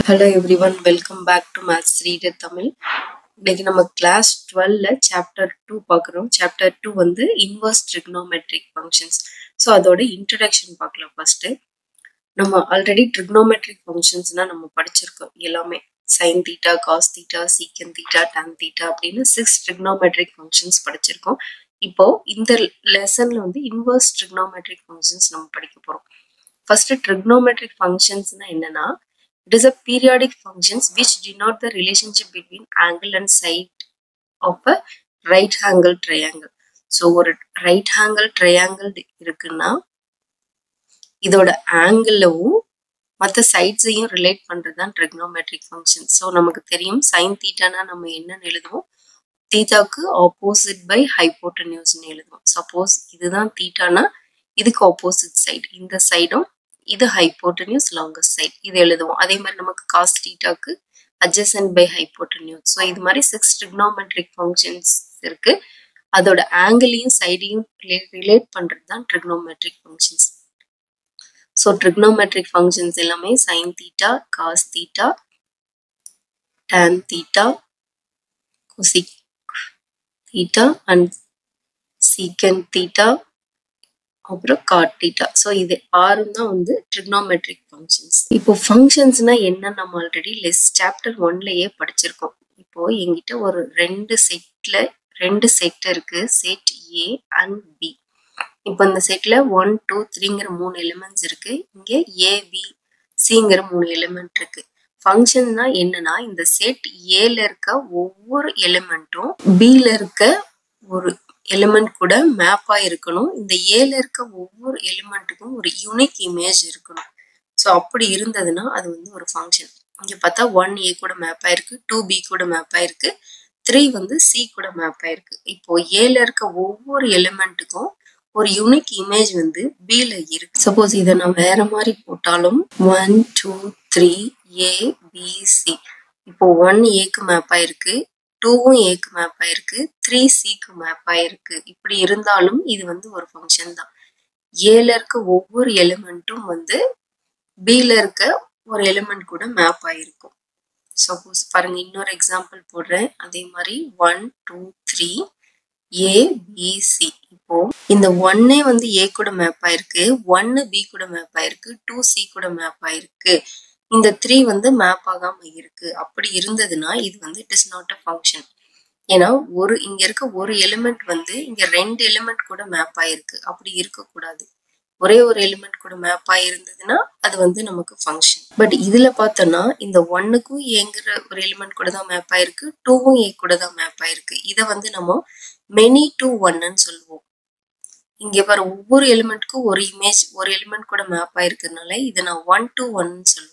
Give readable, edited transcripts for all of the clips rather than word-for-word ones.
Hello everyone, welcome back to Maths Reader Tamil. இன்னைக்கு நம்ம class 12ல chapter 2 பார்க்குறோம். Chapter 2 வந்து இன்வர்ஸ் ட்ரிக்னோமெட்ரிக் ஃபங்க்ஷன்ஸ். ஸோ அதோட இன்ட்ரடக்ஷன் பார்க்கலாம் ஃபர்ஸ்ட். நம்ம ஆல்ரெடி ட்ரிக்னோமெட்ரிக் ஃபங்க்ஷன்ஸ்னா நம்ம படிச்சிருக்கோம் எல்லாமே. Sine theta, cos theta, secant theta, tan theta அப்படின்னு 6 ட்ரிக்னோமெட்ரிக் ஃபங்க்ஷன்ஸ் படிச்சிருக்கோம். இப்போ இந்த லெசன்ல வந்து இன்வர்ஸ் ட்ரிக்னோமெட்ரிக் ஃபங்க்ஷன்ஸ் நம்ம படிக்க போறோம். ஃபர்ஸ்ட் ட்ரிக்னோமெட்ரிக் ஃபங்க்ஷன்ஸ்னா என்னன்னா, it is a periodic functions which denote the relationship between angle and side of a right angle triangle. So ஒரு right angle triangle இருக்குன்னா இதோட ஆங்கிளவும் மற்ற சைட்ஸையும் ரிலேட் பண்றது தான் ட்ரிக்னோமெட்ரிக் ஃபங்க்ஷன். ஸோ நமக்கு தெரியும் சைன் தீட்டானா நம்ம என்னன்னு எழுதுவோம், தீட்டாக்கு ஆப்போசிட் பை ஹைப்போட்டன்யூஸ்னு எழுதுவோம். சப்போஸ் இதுதான் தீட்டானா இதுக்கு ஆப்போசிட் சைடு, இந்த சைடும் இது ஹைப்போட்டன்யூஸ் லாங்கஸ்ட் சைட், இது எழுதுவோம். அதே மாதிரி நமக்கு காஸ் தீட்டாக்கு அட்ஜசன்ட் பை ஹைப்போட்டன்யூஸ். ஸோ இது மாதிரி 6 ட்ரிக்னோமெட்ரிக் ஃபங்க்ஷன்ஸ் இருக்கு. அதோட ஆங்கிளையும் சைடையும் ரிலேட் பண்றது தான் trigonometric functions. So trigonometric functions எல்லாமே sine theta, cos theta, tan theta, cosec theta and secant theta, அப்புறம் காட் தீட்டா. ஸோ இது ஆறும் தான் வந்து ட்ரிக்னோமெட்ரிக் ஃபங்க்ஷன்ஸ். இப்போ ஃபங்க்ஷன்ஸ்னா என்ன நம்ம ஆல்ரெடி சாப்டர் 1லயே படிச்சிருக்கோம். இப்போ எங்கிட்ட ஒரு ரெண்டு செட் இருக்கு, செட் ஏ அண்ட் பி. இப்போ இந்த செட்ல 1, 2, 3ங்கிற 3 எலிமெண்ட்ஸ் இருக்கு. இங்க ஏ, பி, சிங்கிற 3 எலிமெண்ட் இருக்கு. ஃபங்க்ஷன்னா என்னன்னா, இந்த செட் ஏல இருக்க ஒவ்வொரு எலிமெண்ட்டும் பில இருக்க ஒரு எலிமெண்ட் கூட மேப்பா இருக்கணும். இந்த ஏல இருக்க ஒவ்வொரு எலிமெண்ட்டுக்கும் ஒரு யூனிக் இமேஜ் இருக்கணும். ஸோ அப்படி இருந்ததுன்னா அது வந்து ஒரு ஃபங்க்ஷன். இங்க பார்த்தா 1 ஏ கூட மேப் ஆயிருக்கு, 2 பி கூட மேப் ஆயிருக்கு, 3 வந்து சி கூட மேப் ஆயிருக்கு. இப்போ ஏல இருக்க ஒவ்வொரு எலிமெண்ட்டுக்கும் ஒரு யூனிக் இமேஜ் வந்து பில இருக்கு. சப்போஸ் இதை நான் வேற மாதிரி போட்டாலும் 1, 2, 3 ஏ பி சி. இப்போ 1 ஏக்கு மேப் ஆயிருக்கு, 2வும் ஏக்கு மேப் ஆயிருக்கு, 3 சிக்கு மேப் ஆயிருக்கு. இப்படி இருந்தாலும் இது வந்து ஒரு ஃபங்க்ஷன் தான். ஏல இருக்க ஒவ்வொரு எலிமெண்ட்டும் வந்து பில இருக்க ஒரு எலிமெண்ட் கூட மேப் ஆயிருக்கும். சப்போஸ் பாருங்க, இன்னொரு எக்ஸாம்பிள் போடுறேன். அதே மாதிரி 1, 2, 3 ஏ பி சி. இப்போ இந்த 1 வந்து ஏ கூட மேப் ஆயிருக்கு, 1 பி கூட மேப் ஆயிருக்கு, 2 சி கூட மேப் ஆயிருக்கு, இந்த 3 வந்து மேப் ஆகாம இருக்கு. அப்படி இருந்ததுன்னா இது வந்து it is not a function. ஏன்னா இங்க இருக்க ஒரு எலிமெண்ட் வந்து இங்க 2 எலிமெண்ட் கூட மேப் ஆயிருக்கு. அப்படி இருக்கக்கூடாது. ஒரே ஒரு எலிமெண்ட் கூட மேப் ஆயிருந்ததுன்னா அது வந்து நமக்கு ஃபங்க்ஷன். பட் இதுல பார்த்தோம்னா இந்த 1க்கும் ஏங்கிற ஒரு எலிமெண்ட் கூட தான் மேப் ஆயிருக்கு, 2வும் ஏ கூட தான் மேப் ஆயிருக்கு. இதை வந்து நம்ம மெனி டு ஒன்னு சொல்லுவோம். இங்க பாரு, ஒவ்வொரு எலிமெண்ட்க்கும் ஒரு இமேஜ் ஒரு எலிமெண்ட் கூட மேப் ஆயிருக்கிறதுனால இதை நான் 1 to 1 சொல்லுவோம்.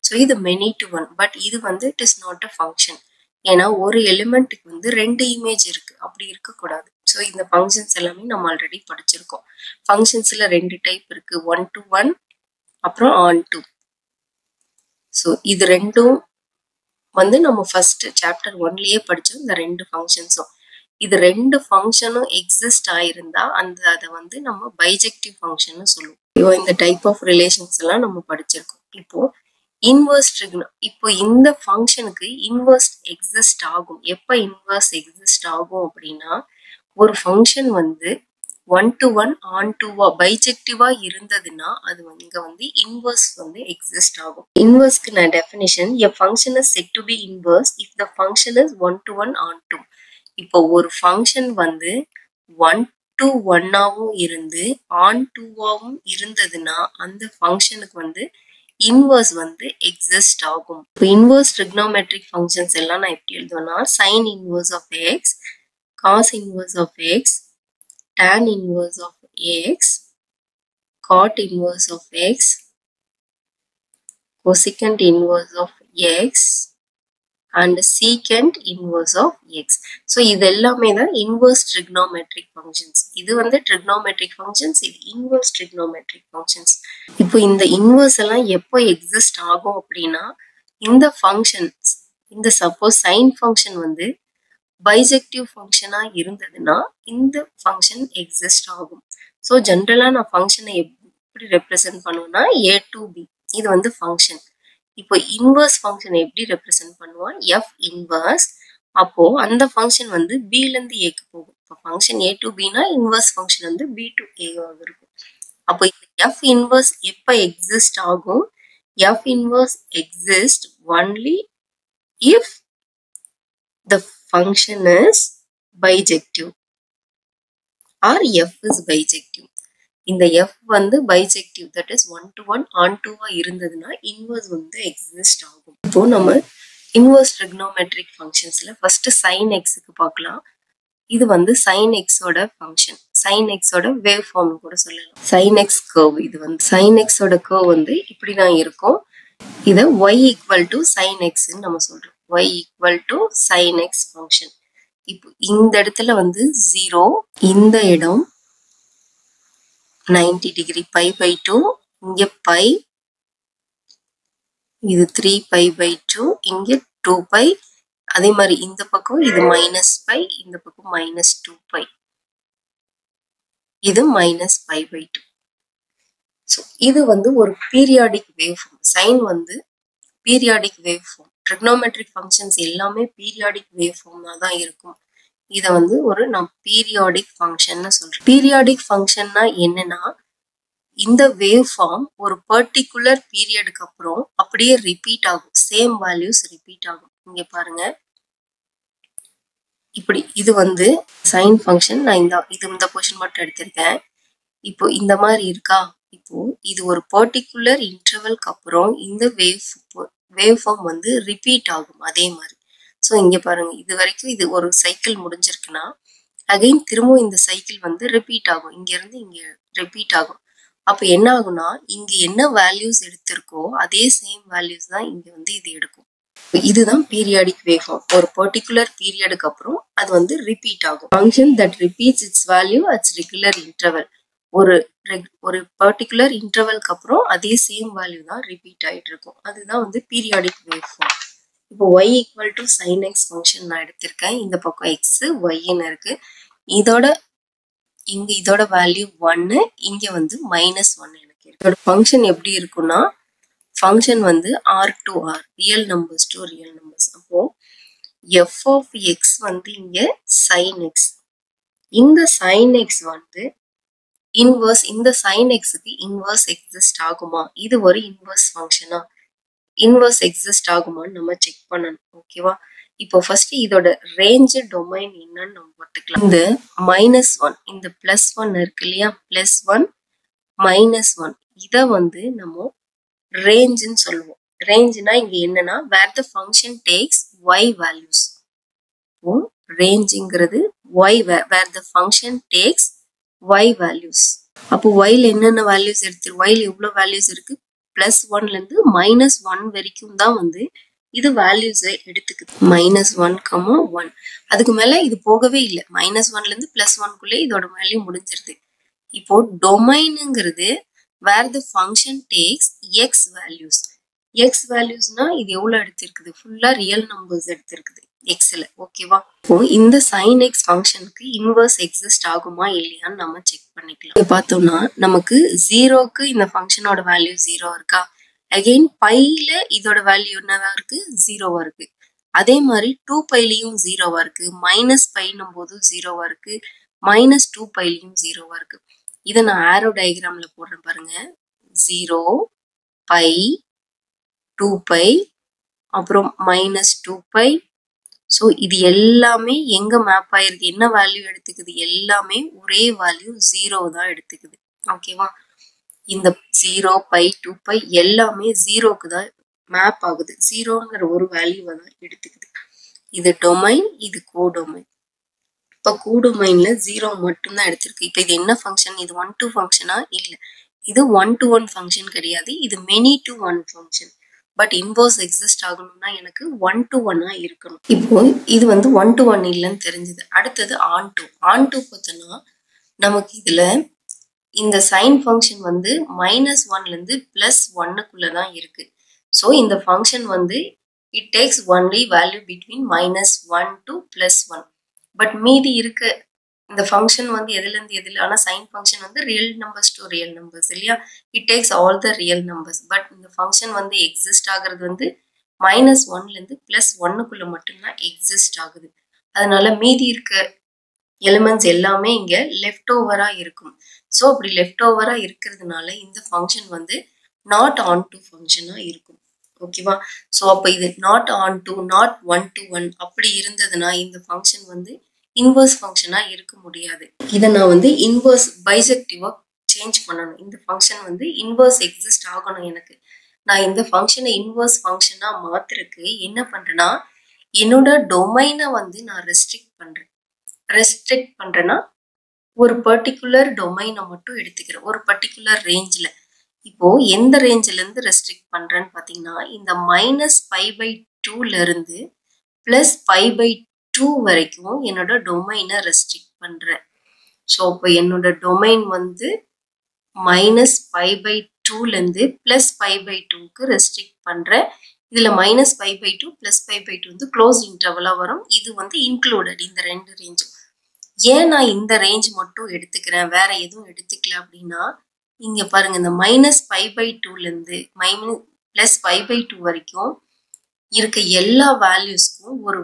ஸோ இது மெனி டு ஒன். பட் இது வந்து it is not a function. ஏன்னா ஒரு எலிமெண்ட்டுக்கு வந்து 2 இமேஜ் இருக்கு, அப்படி இருக்கக்கூடாது. ஸோ இந்த ஃபங்க்ஷன்ஸ் எல்லாமே நம்ம ஆல்ரெடி படிச்சிருக்கோம். ஃபங்க்ஷன்ஸ்ல 2 டைப் இருக்கு, 1 to 1 அப்புறம் ஆன் டு. ஸோ இது ரெண்டும் வந்து நம்ம ஃபர்ஸ்ட் சாப்டர் 1லயே படிச்சோம். இந்த 2 ஃபங்க்ஷன்ஸும், இது 2 ஃபங்க்ஷனும் எக்ஸிஸ்ட் ஆயிருந்தா அதை வந்து நம்ம பைஜெக்டிவ் ஃபங்க்ஷன் சொல்லுவோம். இந்த டைப் ஆஃப் ரிலேஷன்ஸ் எல்லாம் நம்ம படிச்சிருக்கோம். இப்போ இன்வர்ஸ் இப்போ இந்த ஃபங்க்ஷனுக்கு இன்வர்ஸ் எக்ஸிஸ்ட் ஆகும். எப்ப இன்வர்ஸ் எக்ஸிஸ்ட் ஆகும் அப்படின்னா, ஒரு ஃபங்க்ஷன் வந்து 1 to 1 ஆன் டுவா பைஜெக்டிவா இருந்ததுன்னா அது இங்க வந்து இன்வர்ஸ் வந்து எக்ஸிஸ்ட் ஆகும். இன்வர்ஸ்க்கு நான் definition, a function is said to be inverse if the function is 1 to 1 on 2. இப்போ ஒரு ஃபங்க்ஷன் வந்து 1 to 1ஆவும் இருந்து ஆன் 2ஆவும் இருந்ததுன்னா அந்த ஃபங்க்ஷனுக்கு வந்து இன்வர்ஸ் வந்து எக்ஸிஸ்ட் ஆகும். இப்போ இன்வர்ஸ் ட்ரிக்னோமெட்ரிக் ஃபங்க்ஷன்ஸ் எல்லாம் நான் எப்படி எழுதுவேன்னா, sine inverse of X, cos inverse of X, tan inverse of x, cot inverse of x, cosecant inverse of x and secant inverse of x. So இது எல்லாமே தான் inverse trigonometric functions. இது வந்து trigonometric functions, இது inverse trigonometric functions. இப்போ இந்த inverse எல்லாம் எப்போ exist ஆகும் அப்படின்னா, இந்த functions, இந்த suppose sin function வந்து பைஜெக்டிவ் ஃபங்க்ஷனா இருந்ததுன்னா இந்த ஃபங்க்ஷன் எக்ஸிஸ்ட் ஆகும். ஸோ ஜென்ரலா நான் ஃபங்க்ஷனை எப்படி ரெப்ரசென்ட் பண்ணுவேன்னா, ஏ டு பி இது வந்து ஃபங்க்ஷன். இப்போ இன்வர்ஸ் ஃபங்க்ஷன் எப்படி ரெப்ரசென்ட் பண்ணுவோம்? f inverse. அப்போ அந்த ஃபங்க்ஷன் வந்து b ல இருந்து a க்கு போகும். இப்போ ஃபங்க்ஷன் a to b னா இன்வர்ஸ் ஃபங்க்ஷன் வந்து b to a ஆக இருக்கும். அப்போ f இன்வர்ஸ் எப்ப எக்ஸிஸ்ட் ஆகும்? f inverse exists only if the function is bijective or f is bijective. இந்த f வந்து bijective, that is 1 to 1 on to இருந்ததுன்னா inverse வந்து எக்ஸிஸ்ட் ஆகும். இப்போ நம்ம inverse trigonometric functionsல first sin x க்கு பார்க்கலாம். இது வந்து sin x ஓட ஃபங்க்ஷன், sin x ஓட வேவ் ஃபார்ம் கூட சொல்லலாம். sin x curve, இது வந்து sin x ஓட curve வந்து இப்படி தான் இருக்கும். இத y equal to sin x ன்னு நம்ம சொல்றோம். y equal to sin x function. இப்போ இந்த இடத்துல வந்து 0, இந்த இடம் 90 டிகிரி பை பை 2, இங்க பை, இது 3 பை பை 2, இங்க 2 பை, அதே மாதிரி இந்த பக்கம் இது மைனஸ் பை, இந்த பக்கம் மைனஸ் 2 பை, இது மைனஸ் பை பை 2. ஸோ இது வந்து ஒரு பீரியாடிக் வேவ் ஃபார்ம். சைன் வந்து periodic wave form. Trigonometric functions எல்லாமே பீரியாடிக் வேவ் ஃபார்மாக தான் இருக்கும். இதை வந்து நான் பீரியாடிக் ஃபங்க்ஷன் சொல்றேன். பீரியாடிக் ஃபங்க்ஷன்னா என்னன்னா, இந்த வேவ் ஃபார்ம் ஒரு பர்டிகுலர் பீரியடுக்கு அப்புறம் அப்படியே ரிப்பீட் ஆகும், சேம் வேல்யூஸ் ரிப்பீட் ஆகும். இங்க பாருங்க, இப்படி இது வந்து சைன் ஃபங்க்ஷன். நான் இந்த பொசிஷன் மட்டும் எடுத்திருக்கேன். இப்போ இந்த மாதிரி இருக்கா? இப்போ இது ஒரு பர்டிகுலர் இன்டர்வல்க்கு அப்புறம் இந்த வேவ் ஃபார்ம் வந்து ரிப்பீட் ஆகும் அதே மாதிரி. ஸோ இங்க பாருங்க, இது வரைக்கும் இது ஒரு சைக்கிள் முடிஞ்சிருக்குன்னா அகைன் திரும்பவும் இந்த சைக்கிள் வந்து ரிப்பீட் ஆகும், இங்க இருந்து இங்க ரிப்பீட் ஆகும். அப்ப என்ன ஆகும்னா, இங்க என்ன வேல்யூஸ் எடுத்திருக்கோ அதே சேம் வேல்யூஸ் தான் இங்க வந்து இது எடுக்கும். இதுதான் பீரியாடிக் வேவ் ஃபார்ம். ஒரு பர்டிகுலர் பீரியடுக்கு அப்புறம் அது வந்து ரிப்பீட் ஆகும். Function that repeats it's value at regular interval. ஒரு பர்டிகுலர் இன்டர்வல்க்கு அப்புறம் அதே சேம் வேல்யூ தான் ரிப்பீட் ஆயிட்டு இருக்கும். அதுதான் வந்து பீரியாடிக் வேவ் ஃபார்ம். இப்போ y equal to sine x function நான் எடுத்திருக்கேன். இந்த பக்கம் எக்ஸ் ஒய்ன்னு இருக்கு. இதோட வேல்யூ 1, இங்க வந்து -1 எனக்கு இருக்கு. இதோட ஃபங்க்ஷன் எப்படி இருக்குன்னா, ஃபங்க்ஷன் வந்து R to R, real numbers to real numbers. அப்போ f of x வந்து இங்க sin x, இந்த sin x வந்து இன்வர்ஸ், இந்த sin xக்கு இன்வர்ஸ் எக்ஸிஸ்ட் ஆகுமா? இது ஒரு இன்வர்ஸ் ஃபங்க்ஷனா? இன்வர்ஸ் எக்ஸிஸ்ட் ஆகுமான்னு நம்ம செக் பண்ணணும். ஓகேவா? இப்போ ஃபர்ஸ்ட் இதோட ரேஞ்ச் டொமைன் என்னன்னு நம்ம பார்த்துக்கலாம். இந்த -1, இந்த +1 இருக்கு இல்லையா, +1 -1, இத வந்து நம்ம ரேஞ்சுன்னு சொல்லுவோம். ரேஞ்சுனா இங்க என்னன்னா, where the function takes y values. இப்போ ரேஞ்சுங்கிறது y, where the function takes y values. அப்போ yல என்னென்ன வேல்யூஸ் yல எவ்வளவு வேல்யூஸ் இருக்கு? +1ல இருந்து -1 வரைக்கும் தான் வந்து இது வேல்யூஸ் எடுத்துக்குது. -1, 1. அதுக்கு மேல இது போகவே இல்லை. -1ல இருந்து +1குள்ளே இதோட வேல்யூ முடிஞ்சிருது. இப்போ டொமைனுங்கிறது where the function takes x values. x வேல்யூஸ்னா இது எவ்வளவு எடுத்திருக்குது? ஃபுல்லா ரியல் நம்பர்ஸ் எடுத்திருக்குது எக்ஸ்ல. ஓகேவா? இப்போ இந்த sin x ஃபங்க்ஷனுக்கு இன்வர்ஸ் எக்ஸிஸ்ட் ஆகுமா இல்லையான்னு நம்ம செக் பண்ணிக்கலாம். பார்த்தோம்னா நமக்கு 0க்கு இந்த ஃபங்க்ஷனோட வேல்யூ 0 இருக்கா? அகைன் பைல இதோட வேல்யூ என்னவா இருக்கு? 0வா இருக்கு. அதே மாதிரி 2πலயும் 0வா இருக்கு. -πன்னும் போது 0வா இருக்கு. -2πலயும் 0வா இருக்கு. இதை நான் ஆரோ டயக்ராம்ல போடுறேன் பாருங்க. 0, π, 2π, அப்புறம் -2π. ஸோ இது எல்லாமே எங்க மேப் ஆயிருக்கு? என்ன வேல்யூ எடுத்துக்குது? எல்லாமே ஒரே வேல்யூ 0 தான் எடுத்துக்குது. ஓகேவா? இந்த 0, π, 2π எல்லாமே 0க்கு தான் மேப் ஆகுது. 0ங்கிற ஒரு வேல்யூவை தான் எடுத்துக்குது. இது டொமைன், இது கோடொமைன். இப்போ கோடொமைன்ல 0 மட்டும்தான் எடுத்திருக்கு. இப்போ இது என்ன ஃபங்க்ஷன்? இது 1 to ஃபங்க்ஷனா? இல்லை, இது 1 to 1 ஃபங்க்ஷன் கிடையாது. இது many to 1 function. But inverse exist ஆகணும்னா எனக்கு 1 to 1 இருக்கணும். இப்போ இது வந்து 1 to 1 இல்லைன்னு தெரிஞ்சது. அடுத்தது ஆன் டு. ஆன் டு பார்த்தோம்னா நமக்கு இதுல இந்த சைன் ஃபங்க்ஷன் வந்து -1ல இருந்து +1க்குள்ள தான் இருக்கு. ஸோ இந்த ஃபங்க்ஷன் வந்து it takes only value between -1 to +1. But மீதி இருக்க இந்த ஃபங்க்ஷன் வந்து எதுலேருந்து எதில், ஆனால் சைன் ஃபங்க்ஷன் வந்து real numbers to real numbers இல்லையா, it takes all the real numbers. But இந்த ஃபங்க்ஷன் வந்து எக்ஸிஸ்ட் ஆகிறது வந்து -1லேருந்து +1க்குள்ள மட்டும்தான் எக்ஸிஸ்ட் ஆகுது. அதனால மீதி இருக்க எலிமெண்ட்ஸ் எல்லாமே இங்கே லெஃப்ட் ஓவராக இருக்கும். ஸோ அப்படி லெஃப்ட் ஓவராக இருக்கிறதுனால இந்த ஃபங்க்ஷன் வந்து நாட் ஆன் டு ஃபங்க்ஷனாக இருக்கும். ஓகேவா? ஸோ அப்போ இது not on to, not 1 to 1 அப்படி இருந்ததுன்னா இந்த ஃபங்க்ஷன் வந்து இன்வர்ஸ் ஃபங்க்ஷனாக இருக்க முடியாது. இதை நான் வந்து இன்வர்ஸ் பைஜெக்டிவாக சேஞ்ச் பண்ணணும். இந்த ஃபங்க்ஷன் வந்து இன்வர்ஸ் எக்ஸிஸ்ட் ஆகணும் எனக்கு. நான் இந்த ஃபங்க்ஷனை இன்வர்ஸ் ஃபங்க்ஷனாக மாத்துறதுக்கு என்ன பண்ணுறேன்னா, என்னோட டொமைனை வந்து நான் ரெஸ்ட்ரிக்ட் பண்ணுறேன். ரெஸ்ட்ரிக்ட் பண்ணுறேன்னா ஒரு பர்டிகுலர் டொமைனை மட்டும் எடுத்துக்கிறேன், ஒரு பர்டிகுலர் ரேஞ்சில். இப்போ எந்த ரேஞ்சிலேருந்து ரெஸ்ட்ரிக்ட் பண்ணுறேன்னு பார்த்தீங்கன்னா, இந்த -π/2லேருந்து +π/2 வரைக்கும் என்னோட டொமைனை ரெஸ்ட்ரிக்ட் பண்ணுறேன். ஸோ இப்போ என்னோட டொமைன் வந்து -π/2லேருந்து +π/2க்கு ரெஸ்ட்ரிக்ட் பண்ணுறேன். இதில் -π/2 +π/2 வந்து க்ளோஸ் இன்டர்வலாக வரும். இது வந்து இன்க்ளூடட் இந்த ரெண்டு ரேஞ்சும். ஏன் நான் இந்த ரேஞ்ச் மட்டும் எடுத்துக்கிறேன், வேற எதுவும் எடுத்துக்கல அப்படின்னா, இங்க பாருங்க இந்த -π/2லேருந்து +π/2 வரைக்கும் இருக்க எல்லா வேல்யூஸ்க்கும் ஒரு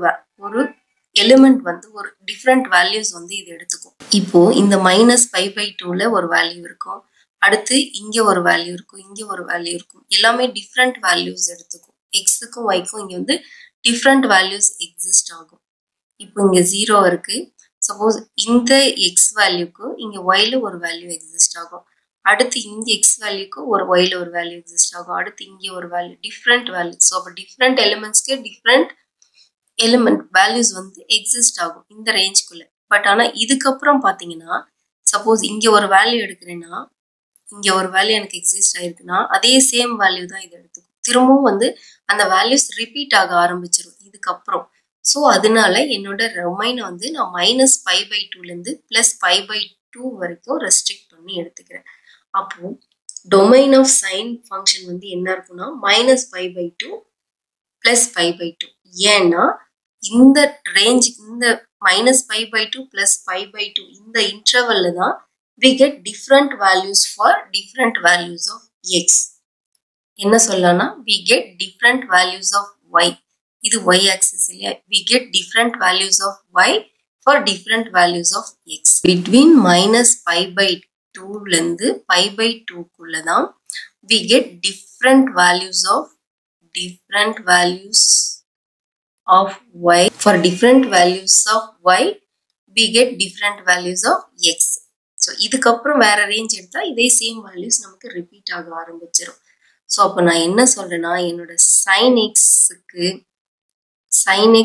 எலிமெண்ட் வந்து ஒரு டிஃப்ரெண்ட் வேல்யூஸ் வந்து இது எடுத்துக்கும். இப்போ இந்த -π/2ல ஒரு வேல்யூ இருக்கும், அடுத்து இங்க ஒரு வேல்யூ இருக்கும், இங்க ஒரு வேல்யூ இருக்கும், எல்லாமே டிஃப்ரெண்ட் வேல்யூஸ் எடுத்துக்கும். எக்ஸுக்கும் ஒய்க்கும் இங்க வந்து டிஃப்ரெண்ட் வேல்யூஸ் எக்ஸிஸ்ட் ஆகும். இப்போ இங்க 0 இருக்கு. சப்போஸ் இந்த எக்ஸ் வேல்யூக்கு இங்க ஒய்ல ஒரு வேல்யூ எக்ஸிஸ்ட் ஆகும், அடுத்து இங்க எக்ஸ் வேல்யூக்கு ஒரு ஒய்ல ஒரு வேல்யூ எக்ஸிஸ்ட் ஆகும், அடுத்து இங்க ஒரு வேல்யூ, டிஃப்ரெண்ட் வேல்யூ. ஸோ அப்போ டிஃப்ரெண்ட் எலிமெண்ட்ஸ்க்கு டிஃப்ரெண்ட் எலிமெண்ட் வேல்யூஸ் வந்து எக்ஸிஸ்ட் ஆகும் இந்த ரேஞ்சுக்குள்ள. பட் ஆனால் இதுக்கப்புறம் பார்த்தீங்கன்னா, சப்போஸ் இங்க ஒரு வேல்யூ எடுக்கிறேன்னா, இங்க ஒரு வேல்யூ எனக்கு எக்ஸிஸ்ட் ஆயிருக்குன்னா அதே சேம் வேல்யூ தான் இது எடுத்துக்கும். திரும்பவும் வந்து அந்த வேல்யூஸ் ரிப்பீட் ஆக ஆரம்பிச்சிடும் இதுக்கப்புறம். ஸோ அதனால என்னோட டொமைனை வந்து நான் -π/2லேருந்து +π/2 வரைக்கும் ரெஸ்ட்ரிக்ட் பண்ணி எடுத்துக்கிறேன். அப்போ டொமைன் ஆஃப் சைன் ஃபங்க்ஷன் வந்து என்ன இருக்குன்னா -π/2 +π/2. ஏன்னா இந்த ரேஞ்ச், இந்த -π/2 +π/2 இந்த இன்டர்வல்ல தான் we get different values for different values of x. என்ன சொல்லலாம்னா we get different values of y. இது y axis இல்லையா, we get different values of y for different values of x. Between -π/2லேருந்து π/2க்குள்ள தான் we get different values of y. For different values of y we get different values of x. So இதுக்கப்புறம் வேற range எடுத்தா இதே same values நமக்கு repeat ஆக ஆரம்பிச்சிடும். So அப்போ நான் என்ன சொல்றேன்னா, என்னோட sin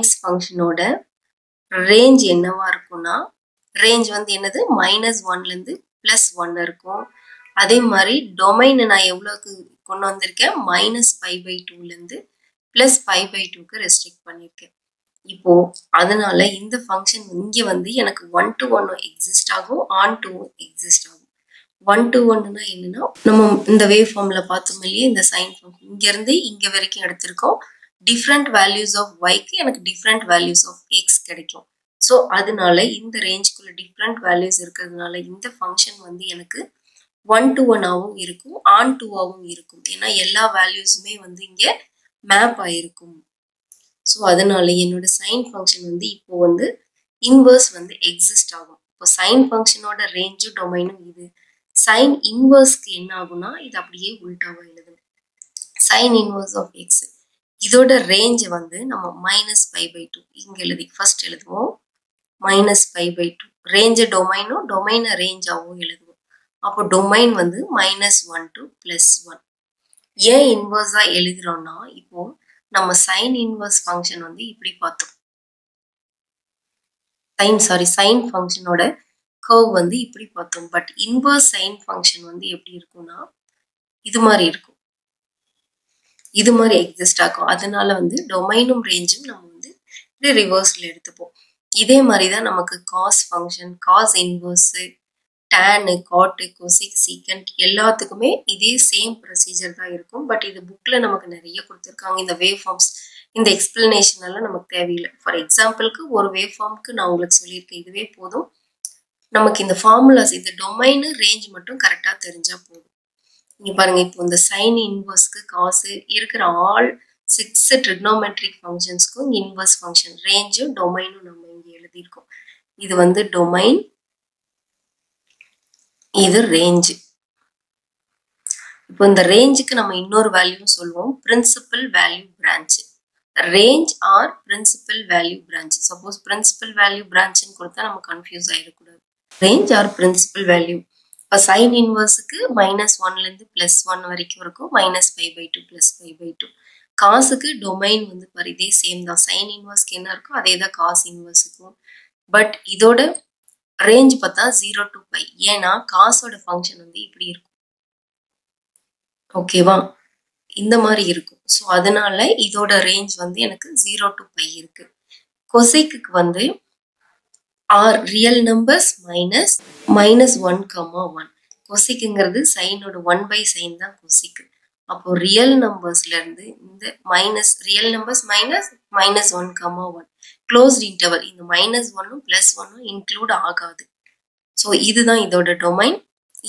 x ஃபங்க்ஷனோட ரேஞ்ச் என்னவா இருக்கும்னா, ரேஞ்ச் வந்து என்னது -1லேருந்து +1 இருக்கும். அதே மாதிரி டொமைனை நான் எவ்வளோக்கு கொண்டு வந்திருக்கேன், -π/2லேருந்து +π/2க்கு ரெஸ்ட்ரிக்ட் பண்ணியிருக்கேன். இப்போ அதனால இந்த ஃபங்க்ஷன் இங்க வந்து எனக்கு 1 to 1 எக்ஸிஸ்ட் ஆகும், ஆன் டு எக்ஸிஸ்ட் ஆகும். 1 to 1னா என்னன்னா, நம்ம இந்த வேவ் ஃபார்ம்ல பார்த்தோம் இல்லையா, இந்த சைன் ஃபங்க்ஷன் இங்க இருந்து இங்க வரைக்கும் எடுத்திருக்கோம். டிஃப்ரெண்ட் வேல்யூஸ் ஆஃப் ஒய்க்கு எனக்கு டிஃப்ரெண்ட் வேல்யூஸ் ஆஃப் எக்ஸ் கிடைக்கும். ஸோ அதனால இந்த ரேஞ்சுக்குள்ள டிஃப்ரெண்ட் வேல்யூஸ் இருக்கிறதுனால இந்த ஃபங்க்ஷன் வந்து எனக்கு 1 to 1ஆகவும் இருக்கும், ஆன் 2ஆகவும் இருக்கும். ஏன்னா எல்லா வேல்யூஸுமே வந்து இங்க மேப் ஆயிருக்கும். ஸோ அதனால என்னோட சைன் ஃபங்க்ஷன் வந்து இப்போ வந்து இன்வர்ஸ் வந்து எக்ஸிஸ்ட் ஆகும். இப்போ சைன் ஃபங்க்ஷனோட ரேஞ்சும் டொமைனும் இது. சைன் இன்வர்ஸ்க்கு என்ன ஆகும்னா, இது அப்படியே உல்டாவா எழுதணும். சைன் இன்வர்ஸ் ஆஃப் எக்ஸ் இதோட ரேஞ்சை வந்து நம்ம -π/2 இங்க ஃபர்ஸ்ட் எழுதுவோம். -π/2 ரேஞ்சை டொமைனும் டொமைனை ரேஞ்சாகவும் எழுதுவோம். அப்போ டொமைன் வந்து -1 to +1. ஏன் இன்வர்ஸா எழுதுறோம்னா, இப்போ நம்ம சைன் இன்வர்ஸ் ஃபங்க்ஷன் வந்து இப்படி பார்த்தோம். சைன் ஃபங்க்ஷனோட கர்வ் வந்து இப்படி பார்த்தோம். பட் இன்வர்ஸ் சைன் ஃபங்க்ஷன் வந்து எப்படி இருக்கும்னா இது மாதிரி இருக்கும், இது மாதிரி எக்ஸிஸ்ட் ஆகும். அதனால வந்து டொமைனும் ரேஞ்சும் நம்ம வந்து இப்படி ரிவர்ஸ்ல எடுத்துப்போம். இதே மாதிரி தான் நமக்கு cos function, cos inverse, tan, cot, cosec, secant எல்லாத்துக்குமே இதே சேம் ப்ரொசீஜர் தான் இருக்கும். பட் இது புக்ல நமக்கு நிறைய கொடுத்துருக்காங்க. இந்த வேவ் ஃபார்ம்ஸ் இந்த எக்ஸ்பிளனேஷன் எல்லாம் நமக்கு தேவையில்லை. ஃபார் எக்ஸாம்பிளுக்கு ஒரு வேவ் ஃபார்முக்கு நான் உங்களுக்கு சொல்லியிருக்கேன், இதுவே போதும். நமக்கு இந்த ஃபார்முலாஸ் இந்த டொமைன் ரேஞ்ச் மட்டும் கரெக்டா தெரிஞ்சா போதும். இங்க பாருங்க, இப்போ இந்த சைன் இன்வர்ஸ்க்கு காசு இருக்கிற ஆல் 6 ட்ரிக்னோமெட்ரிக் ஃபங்க்ஷன்ஸ்க்கும் இன்வர்ஸ் ஃபங்க்ஷன் ரேஞ்சும் டொமைனும் நம்ம இங்க எழுதியிருக்கோம். இது வந்து டொமைன், இது ரேஞ்ச். இப்போ இந்த ரேஞ்சுக்கு நம்ம இன்னொரு வேல்யூ சொல்லுவோம், principal value branch. Range or principal value branch. Suppose principal value பிரான்ச்னு கொடுத்தா நம்ம கன்ஃபியூஸ் ஆயிடக்கூடாது. Range or principal value. இப்போ சைன் இன்வர்ஸுக்கு -1லேருந்து +1 வரைக்கும் இருக்கும், -5/2 +5/2. காசுக்கு டொமைன் வந்து இதே சேம் தான். சைன் இன்வர்ஸ்க்கு என்ன இருக்கோ அதே தான் காஸ் இன்வர்ஸுக்கும். பட் இதோட ரேஞ்ச் பார்த்தா 0 to π. ஏன்னா காசோட ஃபங்க்ஷன் வந்து இப்படி இருக்கும், ஓகேவா? இந்த மாதிரி இருக்கும். ஸோ அதனால இதோட ரேஞ்ச் வந்து எனக்கு 0 to π இருக்கு. கொசைக்கு வந்து ஆர் ரியல் நம்பர்ஸ் -1,1. கொசிக்குங்கிறது சைனோட 1/sin தான் கொசிக்கு. அப்போ ரியல் நம்பர்ஸ்ல இருந்து இந்த ரியல் நம்பர்ஸ் -1,1 க்ளோஸ்ட் இன்டர்வல். இந்த -1ம் +1ம் இன்க்ளூட் ஆகாது. ஸோ இதுதான் இதோட டொமைன்.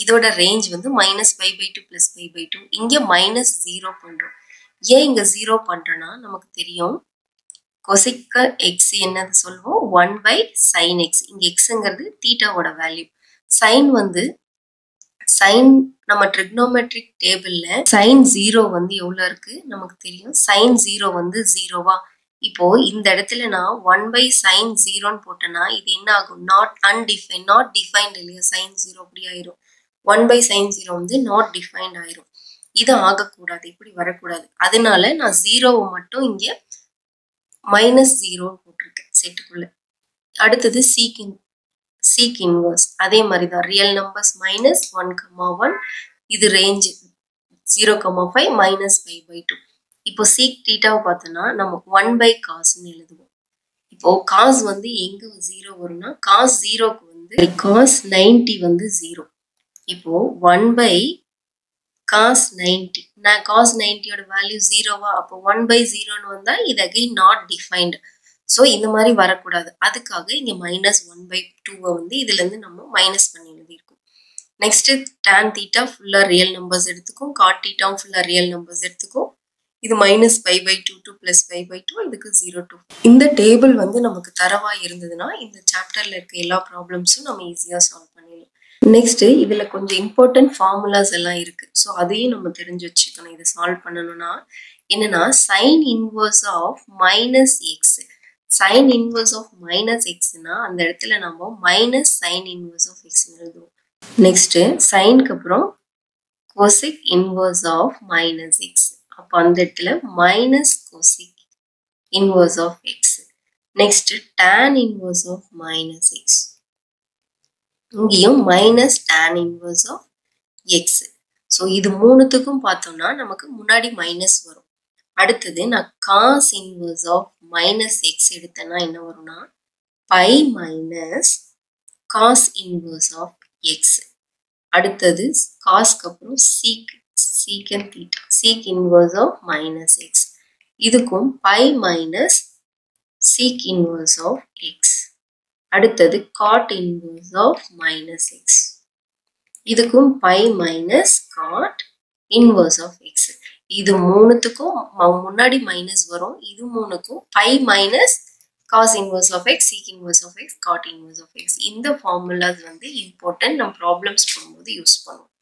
இதோட ரேஞ்ச் வந்து -π/2 +π/2. இங்க -0 பண்றோம். ஏன் இங்க 0 பண்றோம்னா நமக்கு தெரியும் கொசிக்க எக்ஸ் என்னது சொல்லுவோம், 1/sin x. இங்க எக்ஸ்ங்கிறது தீட்டாவோட வேல்யூ. சைன் வந்து சைன் நம்ம ட்ரிக்னோமெட்ரிக் டேபிள்ல sin 0 வந்து எவ்வளவு இருக்கு நமக்கு தெரியும். sin 0 வந்து 0வா? இப்போ இந்த இடத்துல நான் 1/sin 0ன்னு போட்டேன்னா இது என்ன ஆகும், நாட் டிஃபைன்ட் இல்லையா? sin 0 அப்படி ஆயிரும். 1/sin 0 வந்து நாட் டிஃபைன்ட் ஆயிரும். இது ஆகக்கூடாது, இப்படி வரக்கூடாது. அதனால நான் 0வை மட்டும் இங்க -0 போட்டிருக்கேன் செட்டுக்குள்ள. அடுத்தது சீக் இன்வர்ஸ். அதே மாதிரி தான் ரியல் நம்பர்ஸ் -1,1. இது ரேஞ்ச் 0,5 -π/2. இப்போ சீக் தீட்டாவை பார்த்தோம்னா நம்ம 1/cosன்னு எழுதுவோம். இப்போ காஸ் வந்து எங்க 0 வரும்னா காஸ் 0க்கு வந்து cos 90 வந்து 0. இப்போ 1/cos 90. நான் cos 90யோட வேல்யூ 0வா? அப்போ 1/0ன்னு வந்தா இது அகைன் நாட் டிஃபைன்டு. ஸோ இந்த மாதிரி வரக்கூடாது. அதுக்காக இங்க -1/2 வந்து இதுல இருந்து நம்ம மைனஸ் பண்ணி எழுதியிருக்கோம். நெக்ஸ்ட் tan தீட்டா ஃபுல்லா ரியல் நம்பர்ஸ் எடுத்துக்கும், cot தீட்டாவும் ஃபுல்லா ரியல் நம்பர்ஸ் எடுத்துக்கும். இது -π/2 to +π/2. இதுக்கு 0 to. இந்த டேபிள் வந்து நமக்கு தரவா இருந்ததுன்னா இந்த சாப்டர்ல இருக்க எல்லா ப்ராப்ளம்ஸும் நம்ம ஈஸியா சால்வ் பண்ணிடலாம். நெக்ஸ்ட் இதுல கொஞ்சம் இம்பார்ட்டன்ட் ஃபார்முலாஸ் எல்லாம் இருக்கு. ஸோ அதையும் நம்ம தெரிஞ்சு வச்சுக்கணும். இதை சால்வ் பண்ணணும்னா என்னன்னா sin inverse of -x. sin inverse of -xனா அந்த இடத்துல நம்ம -sin inverse of x எழுதுவோம். நெக்ஸ்ட் சைனுக்கு அப்புறம் cosec inverse of -x. அப்ப அந்த இடத்துல -cosec inverse of x. Next tan inverse of -x. இங்கேயும் -tan inverse of x. So இது மூணுத்துக்கும் பார்த்தோம்னா நமக்கு முன்னாடி மைனஸ் வரும். அடுத்தது நான் cos inverse of -x எடுத்தேன்னா என்ன வரும்னா π cos inverse of x. அடுத்தது காஸ்க்கு அப்புறம் secant theta sec inverse of -x. இதுக்கும் π sec inverse of x. அடுத்தது cot inverse of -x. இதுக்கும் π cot inverse of x. இது மூணுத்துக்கும் முன்னாடி மைனஸ் வரும். இது மூணுக்கும் π cos inverse of x, sec inverse of x, cot inverse of x. இந்த formulas வந்து இம்பார்ட்டன்ட், நம்ம ப்ராப்ளம்ஸ் போடும்போது யூஸ் பண்ணுவோம்.